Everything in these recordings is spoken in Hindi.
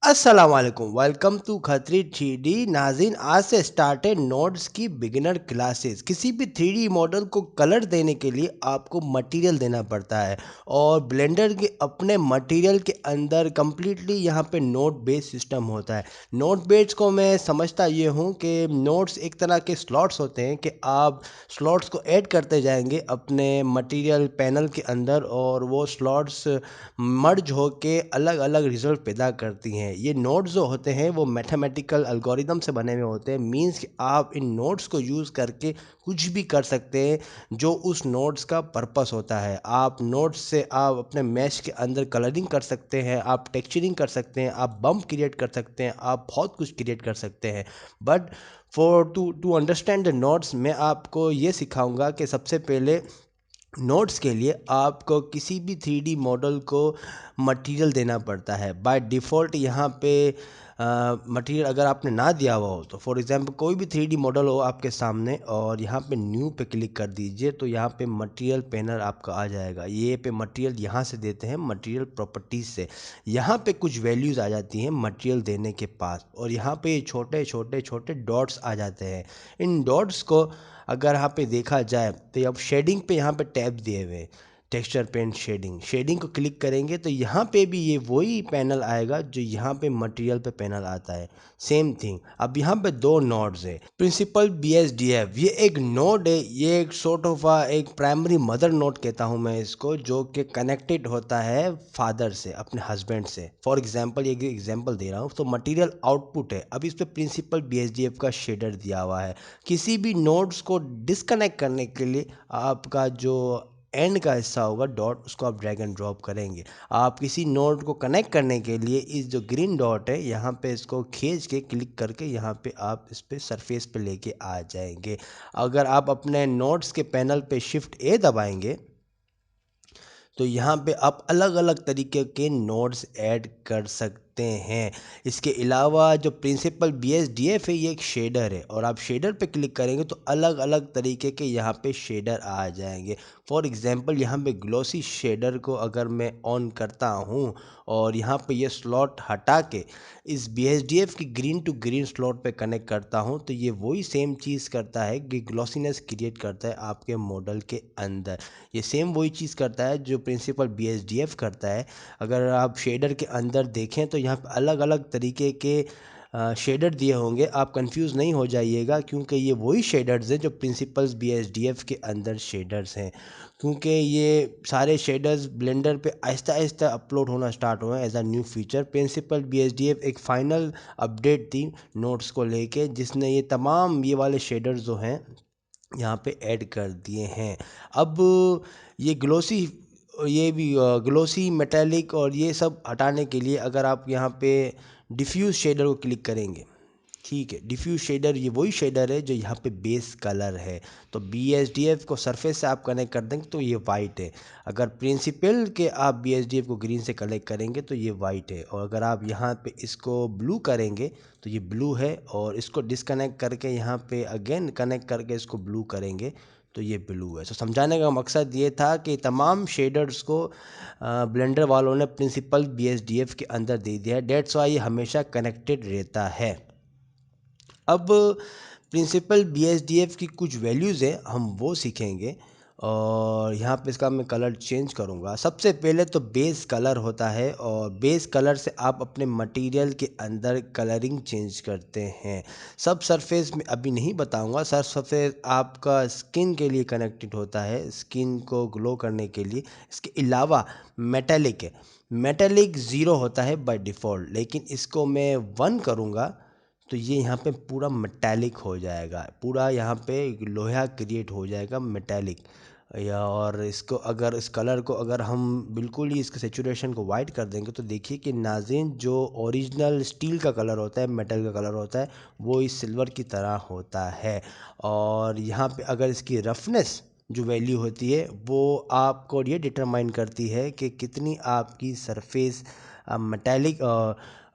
अस्सलामुअलैकुम welcome to Khatri three D नाजिन। आज से स्टार्टेड नोड्स की बिगिनर क्लासेस। किसी भी थ्री डी मॉडल को कलर देने के लिए आपको मटेरियल देना पड़ता है और ब्लेंडर के अपने मटेरियल के अंदर कम्प्लीटली यहाँ पे नोड बेस्ड सिस्टम होता है। नोड बेस्ड को मैं समझता ये हूँ कि नोड्स एक तरह के स्लॉट्स होते हैं कि आप स्लॉट्स को ऐड करते जाएंगे अपने मटेरियल पैनल के अंदर और वो स्लॉट्स मर्ज होके अलग अलग रिजल्ट पैदा करती हैं। ये नोड्स जो होते हैं वो मैथमेटिकल एल्गोरिदम से बने हुए होते हैं। मींस कि आप इन नोड्स को यूज़ करके कुछ भी कर सकते हैं जो उस नोड्स का पर्पस होता है। आप नोड्स से आप अपने मैश के अंदर कलरिंग कर सकते हैं, आप टेक्सचरिंग कर सकते हैं, आप बम्प क्रिएट कर सकते हैं, आप बहुत कुछ क्रिएट कर सकते हैं। But for to understand the nodes मैं आपको ये सिखाऊंगा कि सबसे पहले नोट्स के लिए आपको किसी भी थ्री डी मॉडल को मटेरियल देना पड़ता है। बाय डिफ़ॉल्ट यहाँ पे मटेरियल अगर आपने ना दिया हुआ हो तो फॉर एग्जांपल कोई भी थ्री डी मॉडल हो आपके सामने और यहाँ पे न्यू पे क्लिक कर दीजिए तो यहाँ पे मटेरियल पैनल आपका आ जाएगा। ये पे मटेरियल यहाँ से देते हैं मटेरियल प्रॉपर्टीज़ से। यहाँ पे कुछ वैल्यूज़ आ जाती हैं मटेरियल देने के पास और यहाँ पे छोटे छोटे छोटे डॉट्स आ जाते हैं। इन डॉट्स को अगर यहाँ पे देखा जाए तो अब शेडिंग पे यहाँ पे टैब दिए हुए हैं, टेक्सचर पेंट शेडिंग। शेडिंग को क्लिक करेंगे तो यहाँ पे भी ये वही पैनल आएगा जो यहाँ पे मटेरियल पे पैनल आता है। Same thing. अब यहाँ पे दो नोड्स है, प्रिंसिपल BSDF। ये एक नोड है, ये एक सॉर्ट ऑफ एक प्राइमरी मदर नोड कहता हूँ मैं इसको, जो कि कनेक्टेड होता है फादर से, अपने हस्बैंड से। फॉर एग्जाम्पल एक एग्जाम्पल दे रहा हूँ तो मटेरियल आउटपुट है। अब इस पे प्रिंसिपल BSDF का शेडर दिया हुआ है। किसी भी नोड्स को डिस्कनेक्ट करने के लिए आपका जो एंड का हिस्सा होगा डॉट, उसको आप ड्रैग एंड ड्रॉप करेंगे। आप किसी नोड को कनेक्ट करने के लिए इस जो ग्रीन डॉट है यहाँ पे इसको खींच के क्लिक करके यहाँ पे आप इस पे सरफेस पे लेके आ जाएंगे। अगर आप अपने नोड्स के पैनल पे शिफ्ट ए दबाएंगे तो यहाँ पे आप अलग अलग तरीके के नोड्स ऐड कर सकते हैं। इसके अलावा जो प्रिंसिपल BSDF है ये एक शेडर है और आप शेडर पे क्लिक करेंगे तो अलग अलग तरीके के यहाँ पे शेडर आ जाएंगे। फॉर एग्जांपल यहाँ पे ग्लोसी शेडर को अगर मैं ऑन करता हूँ और यहाँ पे ये स्लॉट हटा के इस BSDF की ग्रीन टू ग्रीन स्लॉट पे कनेक्ट करता हूँ तो ये वही सेम चीज़ करता है कि ग्लॉसीनेस क्रिएट करता है आपके मॉडल के अंदर। ये सेम वही चीज़ करता है जो प्रिंसिपल BSDF करता है। अगर आप शेडर के अंदर देखें तो यहाँ पे अलग अलग तरीके के शेडर दिए होंगे, आप कंफ्यूज नहीं हो जाइएगा क्योंकि ये वही शेडर्स हैं जो प्रिंसिपल्स BSDF के अंदर शेडर्स हैं। क्योंकि ये सारे शेडर्स ब्लेंडर पे आहिस्ता आहिस्ता अपलोड होना स्टार्ट हुए हैं as a new feature. Principal BSDF एक फ़ाइनल अपडेट थी नोट्स को लेके जिसने ये तमाम ये वाले शेडर्स जो हैं यहाँ पे ऐड कर दिए हैं। अब ये ग्लोसी, ये भी ग्लोसी मेटालिक और ये सब हटाने के लिए अगर आप यहाँ पे डिफ्यूज शेडर को क्लिक करेंगे, ठीक है, डिफ्यूज शेडर ये वही शेडर है जो यहाँ पे बेस कलर है। तो BSDF को सरफेस से आप कनेक्ट कर देंगे तो ये वाइट है। अगर प्रिंसिपल के आप BSDF को ग्रीन से कनेक्ट करेंगे तो ये वाइट है और अगर आप यहाँ पे इसको ब्लू करेंगे तो ये ब्लू है और इसको डिस्कनेक्ट करके यहाँ पे अगेन कनेक्ट करके इसको ब्लू करेंगे तो ये ब्लू है। तो समझाने का मकसद ये था कि तमाम शेडर्स को ब्लेंडर वालों ने प्रिंसिपल BSDF के अंदर दे दिया है। डेट्स वाई ये हमेशा कनेक्टेड रहता है। अब प्रिंसिपल BSDF की कुछ वैल्यूज़ हैं हम वो सीखेंगे और यहाँ पे इसका मैं कलर चेंज करूँगा। सबसे पहले तो बेस कलर होता है और बेस कलर से आप अपने मटेरियल के अंदर कलरिंग चेंज करते हैं। सब सरफेस में अभी नहीं बताऊँगा। सब सरफेस आपका स्किन के लिए कनेक्टेड होता है, स्किन को ग्लो करने के लिए। इसके अलावा मेटेलिक है, मेटेलिक ज़ीरो होता है बाय डिफ़ॉल्ट, लेकिन इसको मैं 1 करूँगा तो ये यहाँ पे पूरा मेटालिक हो जाएगा, पूरा यहाँ पे लोहा क्रिएट हो जाएगा मेटालिक। या और इसको अगर इस कलर को अगर हम बिल्कुल ही इसके सेचुरेशन को वाइट कर देंगे तो देखिए कि नाज़रीन जो ओरिजिनल स्टील का कलर होता है, मेटल का कलर होता है, वो इस सिल्वर की तरह होता है। और यहाँ पे अगर इसकी रफनेस जो वैल्यू होती है वो आपको ये डिटरमाइन करती है कि कितनी आपकी सरफेस मेटालिक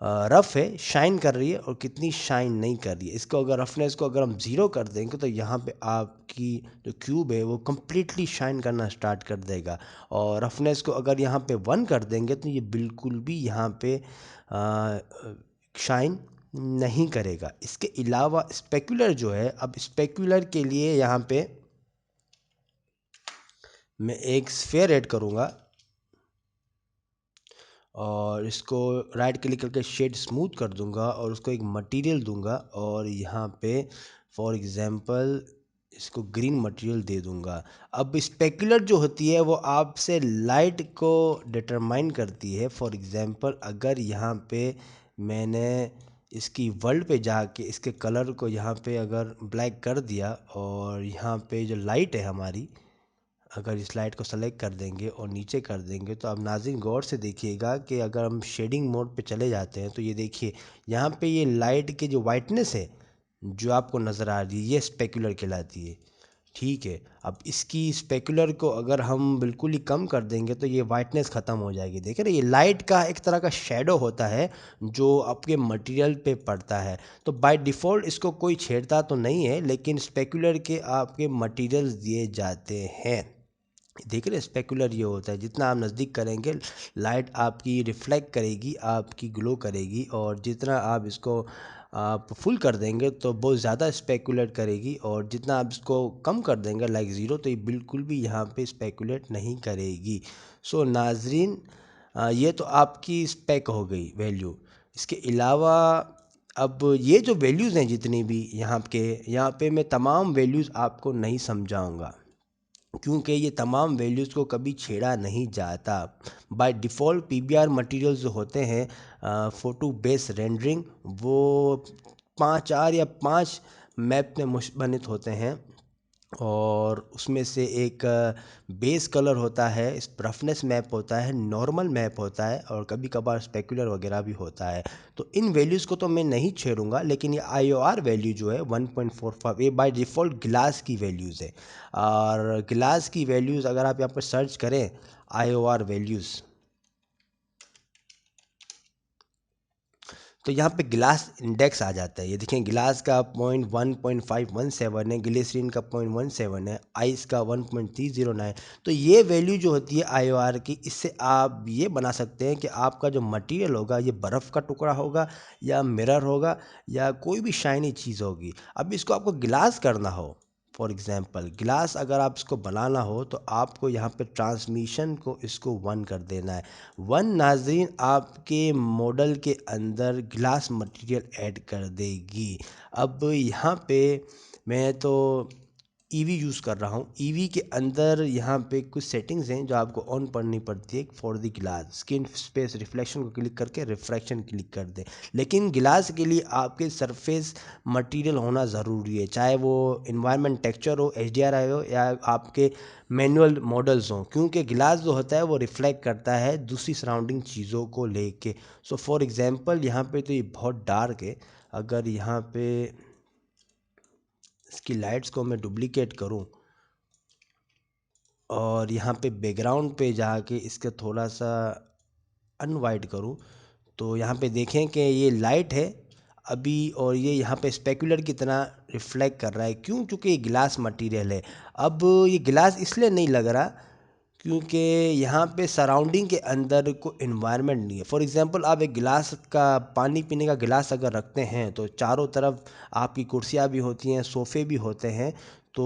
रफ है, शाइन कर रही है और कितनी शाइन नहीं कर रही है। इसको अगर रफनेस को अगर हम ज़ीरो कर देंगे तो यहाँ पे आपकी जो क्यूब है वो कम्प्लीटली शाइन करना स्टार्ट कर देगा। और रफनेस को अगर यहाँ पे 1 कर देंगे तो ये बिल्कुल भी यहाँ पे शाइन नहीं करेगा। इसके अलावा स्पेक्युलर जो है, अब स्पेक्युलर के लिए यहाँ पे मैं एक स्फेयर ऐड करूँगा और इसको राइट क्लिक करके शेड स्मूथ कर दूंगा और उसको एक मटेरियल दूंगा और यहाँ पे फॉर एग्जांपल इसको ग्रीन मटेरियल दे दूंगा। अब स्पेकुलर जो होती है वो आपसे लाइट को डिटरमाइन करती है। फॉर एग्जांपल अगर यहाँ पे मैंने इसकी वर्ल्ड पे जाके इसके कलर को यहाँ पे अगर ब्लैक कर दिया और यहाँ पे जो लाइट है हमारी, अगर इस लाइट को सेलेक्ट कर देंगे और नीचे कर देंगे तो अब नाज़रीन गौर से देखिएगा कि अगर हम शेडिंग मोड पे चले जाते हैं तो ये देखिए यहाँ पे ये लाइट के जो वाइटनेस है जो आपको नज़र आ रही है ये स्पेकुलर कहलाती है। ठीक है, अब इसकी स्पेकुलर को अगर हम बिल्कुल ही कम कर देंगे तो ये वाइटनेस ख़त्म हो जाएगी। देखें ना, ये लाइट का एक तरह का शेडो होता है जो आपके मटेरियल पे पड़ता है। तो बाय डिफ़ॉल्ट इसको कोई छेड़ता तो नहीं है, लेकिन स्पेकुलर के आपके मटेरियल्स दिए जाते हैं। देख रहे स्पेकुलर ये होता है, जितना आप नज़दीक करेंगे लाइट आपकी रिफ्लेक्ट करेगी, आपकी ग्लो करेगी, और जितना आप इसको आप फुल कर देंगे तो बहुत ज़्यादा स्पेकुलेट करेगी, और जितना आप इसको कम कर देंगे लाइक ज़ीरो तो ये बिल्कुल भी यहाँ पे स्पेकुलेट नहीं करेगी। सो नाजरीन, ये तो आपकी स्पेक हो गई वैल्यू। इसके अलावा अब ये जो वैल्यूज़ हैं जितनी भी यहाँ पे मैं तमाम वैल्यूज़ आपको नहीं समझाऊंगा क्योंकि ये तमाम वैल्यूज़ को कभी छेड़ा नहीं जाता। बाय डिफ़ॉल्ट पीबीआर मटेरियल्स जो होते हैं फ़ोटो बेस रेंडरिंग, वो 4 या 5 मैप में मुशबनित होते हैं और उसमें से एक बेस कलर होता है, इस रफनेस मैप होता है, नॉर्मल मैप होता है और कभी कभार स्पेकुलर वगैरह भी होता है। तो इन वैल्यूज़ को तो मैं नहीं छेड़ूंगा, लेकिन ये आईओआर वैल्यू जो है 1.45 ये बाय डिफ़ॉल्ट ग्लास की वैल्यूज़ है। और ग्लास की वैल्यूज़ अगर आप यहाँ पर सर्च करें आईओआर वैल्यूज़, तो यहाँ पे गिलास इंडेक्स आ जाता है। ये देखें, गिलास का पॉइंट 1.517 है, ग्लिसरीन का 0.17 है, आइस का 1.309। तो ये वैल्यू जो होती है आईओआर की, इससे आप ये बना सकते हैं कि आपका जो मटेरियल होगा ये बर्फ़ का टुकड़ा होगा या मिरर होगा या कोई भी शाइनी चीज़ होगी। अब इसको आपको गिलास करना हो, फॉर एग्ज़ाम्पल गिलास अगर आप इसको बनाना हो तो आपको यहाँ पे ट्रांसमिशन को इसको 1 कर देना है। 1 नाज़रीन आपके मॉडल के अंदर ग्लास मटेरियल ऐड कर देगी। अब यहाँ पे मैं तो ईवी यूज़ कर रहा हूँ। ईवी के अंदर यहाँ पे कुछ सेटिंग्स हैं जो आपको ऑन करनी पड़ती है। फॉर द गिलास स्किन स्पेस रिफ्लेक्शन को क्लिक करके रिफ्रैक्शन क्लिक कर दें। लेकिन गिलास के लिए आपके सरफेस मटेरियल होना ज़रूरी है, चाहे वो इन्वायरमेंट टेक्सचर हो, एचडीआरआई हो या आपके मैनुअल मॉडल्स हों, क्योंकि गिलास जो होता है वो रिफ्लेक्ट करता है दूसरी सराउंडिंग चीज़ों को लेके। सो फॉर एग्जांपल यहाँ पे तो ये बहुत डार्क है, अगर यहाँ पे इसकी लाइट्स को मैं डुप्लीकेट करूँ और यहाँ पे बैकग्राउंड पे जाके इसका थोड़ा सा अनवाइट करूँ तो यहाँ पे देखें कि ये लाइट है अभी और ये यहाँ पे स्पेकुलर की तरह रिफ्लेक्ट कर रहा है। क्यों? क्योंकि ये ग्लास मटेरियल है। अब ये ग्लास इसलिए नहीं लग रहा क्योंकि यहाँ पे सराउंडिंग के अंदर कोई इन्वायरमेंट नहीं है। फॉर एग्जांपल आप एक गिलास का पानी पीने का गिलास अगर रखते हैं तो चारों तरफ आपकी कुर्सियाँ भी होती हैं, सोफ़े भी होते हैं, तो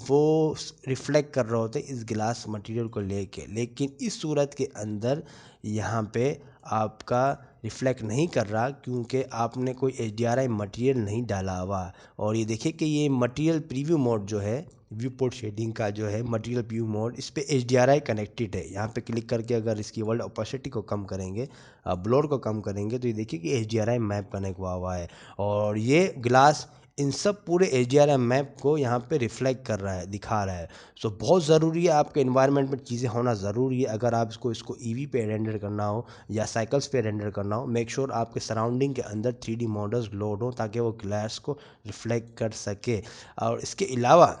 वो रिफ्लेक्ट कर रहे होते हैं इस गिलास मटेरियल को लेके। लेकिन इस सूरत के अंदर यहाँ पे आपका रिफ्लेक्ट नहीं कर रहा क्योंकि आपने कोई एचडीआरआई मटेरियल नहीं डाला हुआ। और ये देखिए कि ये मटेरियल प्रीव्यू मोड जो है, व्यू पोर्ट शेडिंग का जो है मटेरियल व्यू मोड, इस पे एचडीआरआई कनेक्टेड है। यहाँ पे क्लिक करके अगर इसकी वर्ल्ड ओपेसिटी को कम करेंगे, ब्लोर को कम करेंगे, तो ये देखिए कि एचडीआरआई मैप कनेक्ट हुआ है और ये ग्लास इन सब पूरे एचडीआरआई मैप को यहाँ पे रिफ्लेक्ट कर रहा है, दिखा रहा है। सो बहुत ज़रूरी है, आपके इन्वायरमेंट में चीज़ें होना ज़रूरी है। अगर आप इसको ईवी पे रेंडर करना हो या साइकिल्स पे रेंडर करना हो, मेक श्योर आपके सराउंडिंग के अंदर 3D मॉडल्स लोड हो ताकि वो ग्लास को रिफ्लेक्ट कर सके। और इसके अलावा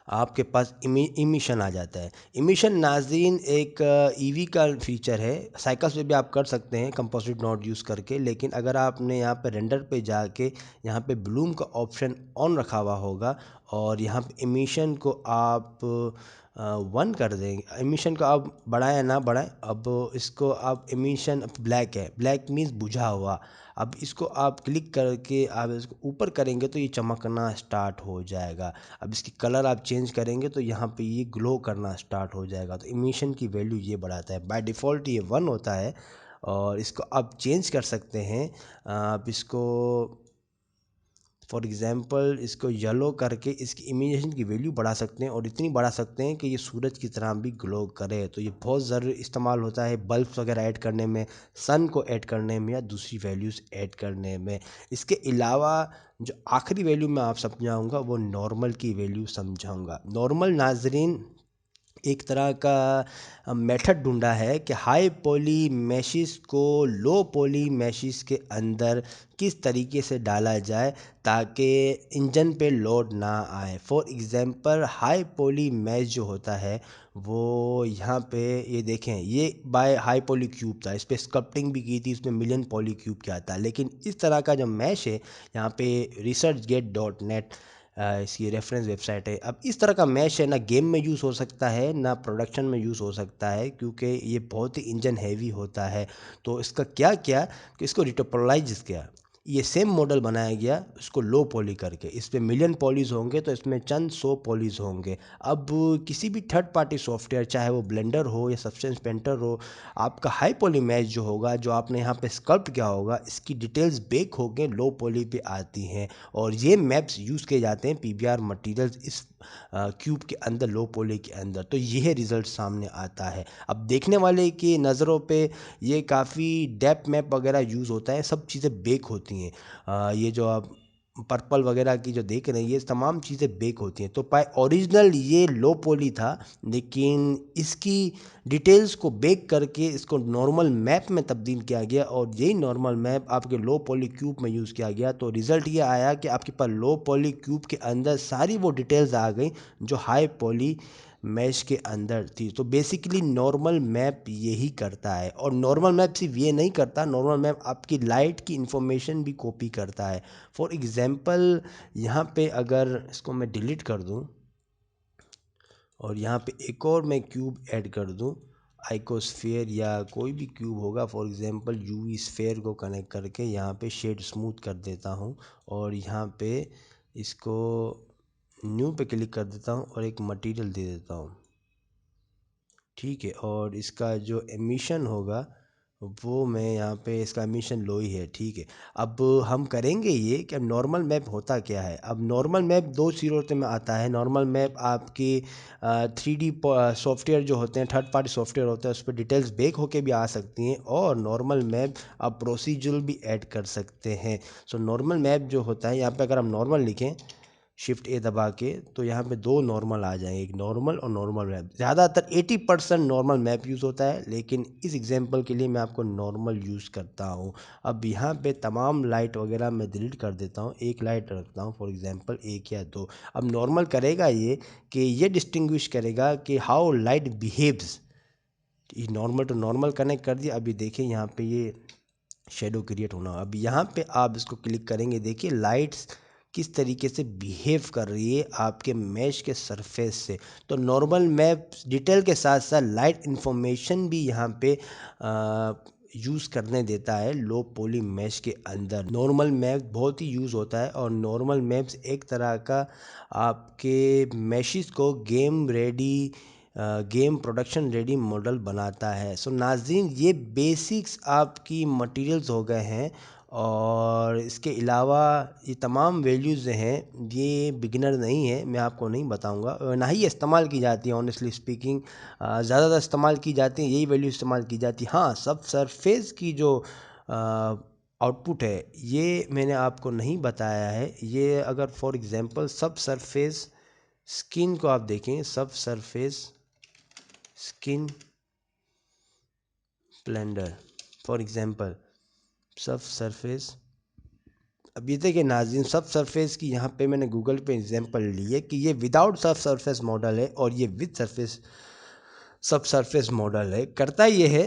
आपके पास इमिशन आ जाता है। इमिशन नाज़रीन एक ईवी का फीचर है, साइकिल्स पे भी आप कर सकते हैं कंपोजिट नोड यूज़ करके, लेकिन अगर आपने यहाँ पे रेंडर पे जाके यहाँ पे ब्लूम का ऑप्शन ऑन रखा हुआ होगा और यहाँ पे इमिशन को आप 1 कर देंगे, इमिशन को आप बढ़ाएं ना बढ़ाएं, अब इसको आप इमिशन ब्लैक है, ब्लैक मीन्स बुझा हुआ, अब इसको आप क्लिक करके आप इसको ऊपर करेंगे तो ये चमकना स्टार्ट हो जाएगा। अब इसकी कलर आप चेंज करेंगे तो यहाँ पे ये ग्लो करना स्टार्ट हो जाएगा। तो इमिशन की वैल्यू ये बढ़ाता है। बाय डिफ़ॉल्ट ये 1 होता है और इसको आप चेंज कर सकते हैं। आप इसको फॉर एग्ज़ाम्पल इसको येलो करके इसकी इमिशन की वैल्यू बढ़ा सकते हैं और इतनी बढ़ा सकते हैं कि ये सूरज की तरह भी ग्लो करे। तो ये बहुत ज़रूरी इस्तेमाल होता है बल्ब्स वगैरह ऐड करने में, सन को ऐड करने में या दूसरी वैल्यूज़ ऐड करने में। इसके अलावा जो आखिरी वैल्यू मैं आप समझाऊंगा वो नॉर्मल की वैल्यू समझाऊंगा। नॉर्मल नाजरीन एक तरह का मेथड ढूंढा है कि हाई पॉली मैशिस को लो पॉली मैशिस के अंदर किस तरीके से डाला जाए ताकि इंजन पे लोड ना आए। For example high poly mesh जो होता है वो यहाँ पे ये देखें, ये बाय हाई पॉली क्यूब था, इस पर स्कल्पटिंग भी की थी, इसमें मिलियन पॉली क्यूब क्या था। लेकिन इस तरह का जो मैश है यहाँ पे researchgate.net इसकी रेफरेंस वेबसाइट है। अब इस तरह का मैश है ना गेम में यूज़ हो सकता है ना प्रोडक्शन में यूज़ हो सकता है, क्योंकि ये बहुत ही इंजन हैवी होता है। तो इसका क्या किया कि इसको रिटोपोलाइज किया, ये सेम मॉडल बनाया गया उसको लो पॉली करके, इस पे मिलियन पॉलीज होंगे तो इसमें चंद 100 पॉलीज होंगे। अब किसी भी थर्ड पार्टी सॉफ्टवेयर चाहे वो ब्लेंडर हो या सब्सटेंस पेंटर हो, आपका हाई पॉली मैच जो होगा जो आपने यहाँ पे स्कल्प्ट किया होगा इसकी डिटेल्स बेक होके लो पॉली पे आती हैं और ये मैप्स यूज़ किए जाते हैं पीबीआर मटेरियल्स इस क्यूब के अंदर लो पॉली के अंदर। तो यह रिज़ल्ट सामने आता है। अब देखने वाले की नज़रों पे ये काफ़ी डेप्थ मैप वगैरह यूज़ होता है, सब चीज़ें बेक होती हैं। ये जो आप पर्पल वगैरह की जो देख रहे हैं ये तमाम चीज़ें बेक होती हैं। तो पाए ओरिजिनल ये लो पॉली था, लेकिन इसकी डिटेल्स को बेक करके इसको नॉर्मल मैप में तब्दील किया गया और यही नॉर्मल मैप आपके लो पॉली क्यूब में यूज़ किया गया। तो रिज़ल्ट ये आया कि आपके पास लो पॉली क्यूब के अंदर सारी वो डिटेल्स आ गई जो हाई पॉली मैश के अंदर थी। तो बेसिकली नॉर्मल मैप यही करता है और नॉर्मल मैप सिर्फ ये नहीं करता, नॉर्मल मैप आपकी लाइट की इंफॉर्मेशन भी कॉपी करता है। फॉर एग्ज़ाम्पल यहाँ पे अगर इसको मैं डिलीट कर दूँ और यहाँ पे एक और मैं क्यूब ऐड कर दूँ, आइकोस्फेयर या कोई भी क्यूब होगा, फॉर एग्जांपल यूवी स्फेयर को कनेक्ट करके यहाँ पे शेड स्मूथ कर देता हूँ और यहाँ पे इसको न्यू पे क्लिक कर देता हूँ और एक मटेरियल दे देता हूँ। ठीक है, और इसका जो एमिशन होगा वो मैं यहाँ पे इसका एमिशन लो ही है। ठीक है, अब हम करेंगे ये कि अब नॉर्मल मैप होता क्या है। अब नॉर्मल मैप दो सूरतों में आता है। नॉर्मल मैप आपकी 3D सॉफ्टवेयर जो होते हैं, थर्ड पार्टी सॉफ्टवेयर होते हैं, उस पर डिटेल्स बेक होके भी आ सकती हैं और नॉर्मल मैप आप प्रोसीजरल भी ऐड कर सकते हैं। सो नॉर्मल मैप जो होता है यहाँ पे अगर हम नॉर्मल लिखें शिफ्ट ए दबा के तो यहाँ पे दो नॉर्मल आ जाएंगे, एक नॉर्मल और नॉर्मल मैप। ज़्यादातर 80% नॉर्मल मैप यूज़ होता है, लेकिन इस एग्जांपल के लिए मैं आपको नॉर्मल यूज़ करता हूँ। अब यहाँ पे तमाम लाइट वगैरह मैं डिलीट कर देता हूँ, एक लाइट रखता हूँ फॉर एग्जांपल एक या दो। अब नॉर्मल करेगा ये कि ये डिस्टिंग्विश करेगा कि हाउ लाइट बिहेव्स। ये नॉर्मल टू नॉर्मल कनेक्ट कर दिया। अभी देखिए यहाँ पे ये शेडो क्रिएट होना। अब यहाँ पे आप इसको क्लिक करेंगे, देखिए लाइट्स किस तरीके से बिहेव कर रही है आपके मैश के सरफेस से। तो नॉर्मल मैप डिटेल के साथ साथ लाइट इन्फॉर्मेशन भी यहाँ पे यूज़ करने देता है लो पॉली मैश के अंदर। नॉर्मल मैप बहुत ही यूज़ होता है और नॉर्मल मैप्स एक तरह का आपके मैशेस को game ready game production ready model बनाता है। सो नाज़रीन ये बेसिक्स आपकी मटेरियल्स हो गए हैं और इसके अलावा ये तमाम वैल्यूज़ हैं ये बिगिनर नहीं है, मैं आपको नहीं बताऊंगा और ना ही ये इस्तेमाल की जाती है। ऑनेस्टली स्पीकिंग ज़्यादातर इस्तेमाल की जाती है यही वैल्यू इस्तेमाल की जाती है। हाँ, सब सरफेस की जो आउटपुट है ये मैंने आपको नहीं बताया है। ये अगर फॉर एग्ज़ाम्पल सब सरफेस स्किन को आप देखें, सब surface skin blender for example सब सरफेस अब ये देखिए नाज़रीन, सब सरफेस की यहाँ पे मैंने गूगल पे एग्जांपल ली है कि ये विदाउट सब सरफेस मॉडल है और ये विद सरफेस सब सरफेस मॉडल है। करता ये है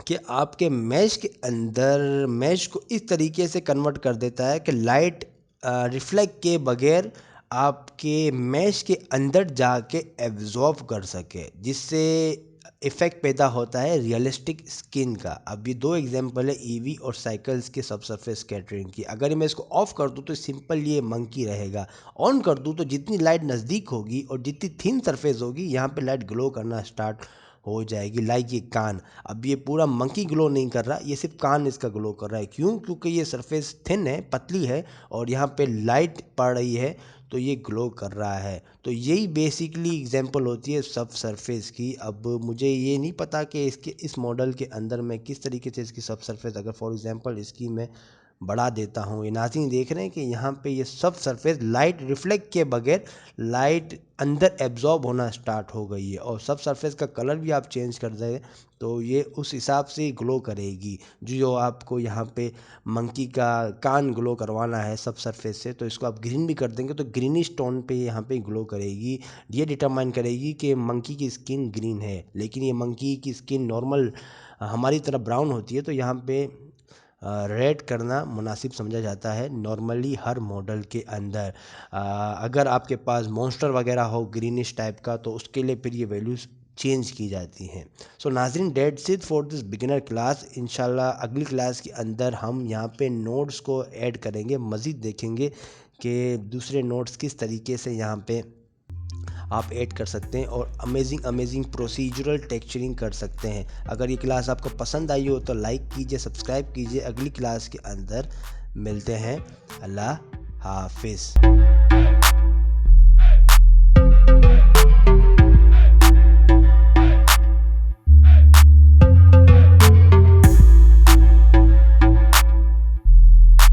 कि आपके मैश के अंदर मैश को इस तरीके से कन्वर्ट कर देता है कि लाइट रिफ्लेक्ट के बगैर आपके मैश के अंदर जाके एब्जॉर्ब कर सके, जिससे इफ़ेक्ट पैदा होता है रियलिस्टिक स्किन का। अब ये दो एग्जांपल है ईवी और साइकिल्स के सब सरफेस कैटरिंग की। अगर मैं इसको ऑफ कर दूँ तो सिंपल ये मंकी रहेगा, ऑन कर दूँ तो जितनी लाइट नज़दीक होगी और जितनी थिन सरफेस होगी यहाँ पे लाइट ग्लो करना स्टार्ट हो जाएगी, लाइक ये कान। अब ये पूरा मंकी ग्लो नहीं कर रहा, ये सिर्फ कान इसका ग्लो कर रहा है। क्यों? क्योंकि ये सरफेस थिन है, पतली है और यहाँ पे लाइट पड़ रही है तो ये ग्लो कर रहा है। तो यही बेसिकली एग्जांपल होती है सब सरफेस की। अब मुझे ये नहीं पता कि इसके इस मॉडल के अंदर मैं किस तरीके से इसकी सब सरफेस, अगर फॉर एग्जांपल इसकी मैं बढ़ा देता हूँ, ये नाज़रीन देख रहे हैं कि यहाँ पे ये सब सरफेस लाइट रिफ्लेक्ट के बगैर लाइट अंदर एब्जॉर्ब होना स्टार्ट हो गई है। और सब सरफेस का कलर भी आप चेंज कर दें तो ये उस हिसाब से ग्लो करेगी। जो आपको यहाँ पे मंकी का कान ग्लो करवाना है सब सरफेस से, तो इसको आप ग्रीन भी कर देंगे तो ग्रीनिश टोन पे यहाँ पे ग्लो करेगी। ये डिटरमाइन करेगी कि मंकी की स्किन ग्रीन है, लेकिन ये मंकी की स्किन नॉर्मल हमारी तरह ब्राउन होती है, तो यहाँ पे रेड करना मुनासिब समझा जाता है नॉर्मली हर मॉडल के अंदर। अगर आपके पास मॉन्स्टर वगैरह हो ग्रीनिश टाइप का तो उसके लिए फिर ये वैल्यूज़ चेंज की जाती हैं। सो नाज़रीन, that's it for this beginner class. इंशाल्लाह अगली क्लास के अंदर हम यहाँ पे नोट्स को ऐड करेंगे, मज़ीद देखेंगे कि दूसरे नोट्स किस तरीके से यहाँ पे आप ऐड कर सकते हैं और अमेजिंग प्रोसीजरल टेक्सचरिंग कर सकते हैं। अगर ये क्लास आपको पसंद आई हो तो लाइक कीजिए, सब्सक्राइब कीजिए। अगली क्लास के अंदर मिलते हैं। अल्लाह हाफिज़।